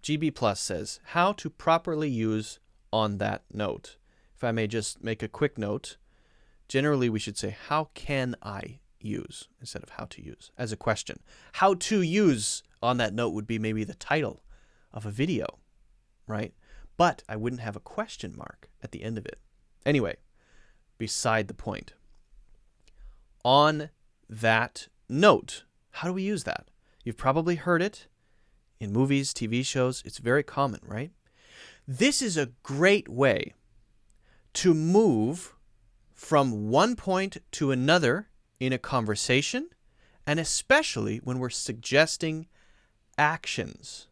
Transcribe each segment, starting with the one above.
GB Plus says, how to properly use on that note. If I may just make a quick note, generally we should say, how can I use, instead of how to use, as a question. How to use on that note would be maybe the title of a video, right? But I wouldn't have a question mark at the end of it. Anyway, beside the point. On that note, how do we use that? You've probably heard it in movies, TV shows. It's very common, right? This is a great way to move from one point to another in a conversation, and especially when we're suggesting actions.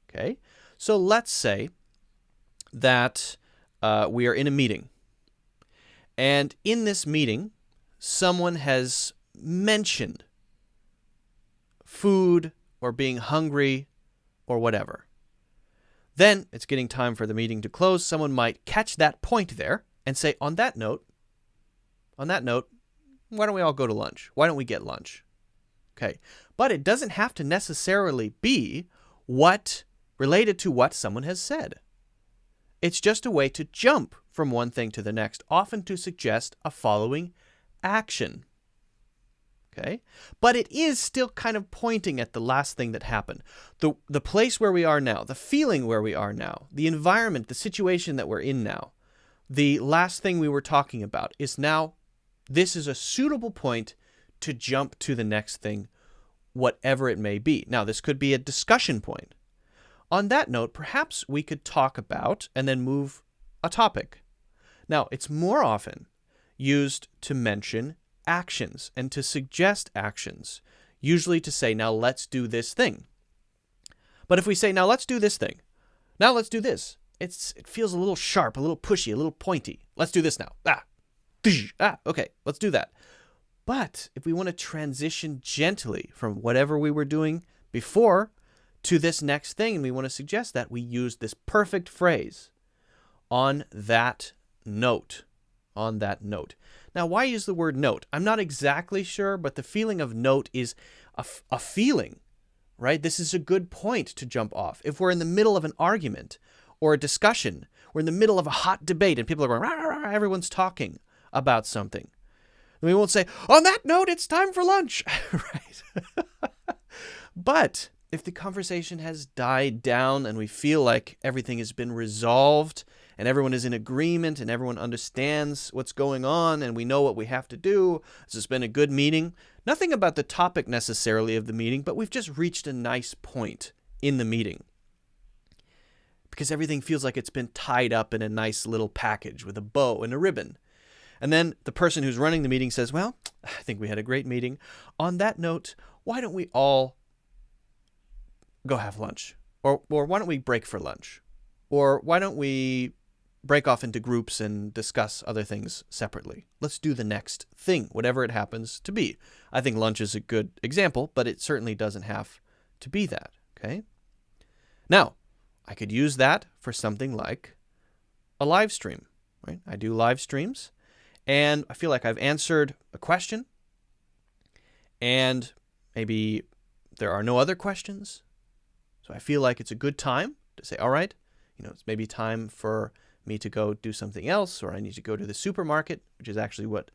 Okay? So let's say that we are in a meeting, and in this meeting, someone has mentioned food or being hungry or whatever. Then it's getting time for the meeting to close. Someone might catch that point there and say, on that note, why don't we all go to lunch? Why don't we get lunch? Okay. But it doesn't have to necessarily be related to what someone has said. It's just a way to jump from one thing to the next, often to suggest a following action. Okay? But it is still kind of pointing at the last thing that happened. The place where we are now, the feeling where we are now, the environment, the situation that we're in now, the last thing we were talking about is now, this is a suitable point to jump to the next thing, whatever it may be. Now, this could be a discussion point. On that note, perhaps we could talk about and then move a topic. Now, it's more often used to mention actions and to suggest actions, usually to say, now let's do this thing. But if we say, now let's do this thing, now let's do this, it feels a little sharp, a little pushy, a little pointy. Let's do this now. Okay, let's do that. But if we want to transition gently from whatever we were doing before to this next thing, and we want to suggest that, we use this perfect phrase, on that note. On that note. Now, why use the word note? I'm not exactly sure, but the feeling of note is a feeling, right? This is a good point to jump off. If we're in the middle of an argument or a discussion, we're in the middle of a hot debate and people are going, rah, rah, rah, everyone's talking about something. And we won't say, on that note, it's time for lunch, right? But if the conversation has died down and we feel like everything has been resolved and everyone is in agreement and everyone understands what's going on and we know what we have to do, this has been a good meeting. Nothing about the topic necessarily of the meeting, but we've just reached a nice point in the meeting because everything feels like it's been tied up in a nice little package with a bow and a ribbon. And then the person who's running the meeting says, well, I think we had a great meeting. On that note, why don't we all go have lunch? Or why don't we break for lunch? Or why don't we break off into groups and discuss other things separately? Let's do the next thing, whatever it happens to be. I think lunch is a good example, but it certainly doesn't have to be that, okay? Now, I could use that for something like a live stream, right? I do live streams, and I feel like I've answered a question, and maybe there are no other questions. So I feel like it's a good time to say, all right, it's maybe time for me to go do something else, or I need to go to the supermarket, which is actually what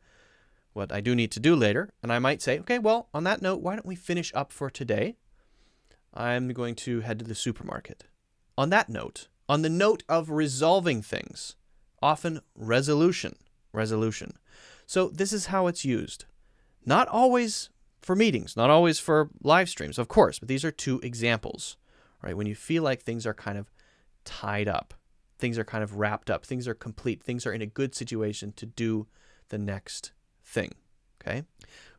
I do need to do later. And I might say, okay, well, on that note, why don't we finish up for today? I'm going to head to the supermarket. On that note, on the note of resolving things, often resolution. So this is how it's used. Not always for meetings, not always for live streams, of course, but these are two examples, right? When you feel like things are kind of tied up, things are kind of wrapped up, things are complete, things are in a good situation to do the next thing, okay?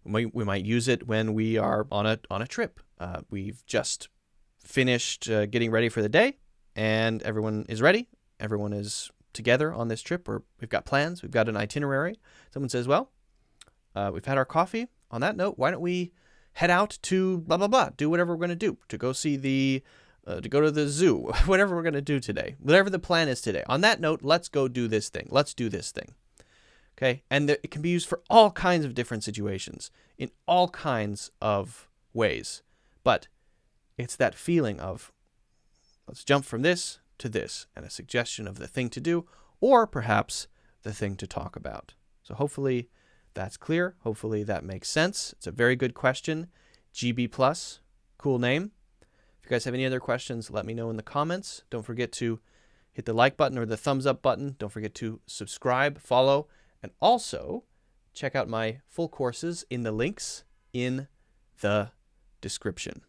We might use it when we are on a trip. We've just finished getting ready for the day, and everyone is ready. Everyone is together on this trip, or we've got plans, we've got an itinerary. Someone says, well, we've had our coffee. On that note, why don't we head out to blah, blah, blah, do whatever we're going to do, to go see to go to the zoo, whatever we're going to do today, whatever the plan is today. On that note, let's go do this thing. Let's do this thing. Okay. And it can be used for all kinds of different situations in all kinds of ways. But it's that feeling of Let's jump from this to this, and a suggestion of the thing to do, or perhaps the thing to talk about. So hopefully that's clear. Hopefully that makes sense. It's a very good question. GB+, cool name. If you guys have any other questions, let me know in the comments. Don't forget to hit the like button or the thumbs up button. Don't forget to subscribe, follow, and also check out my full courses in the links in the description.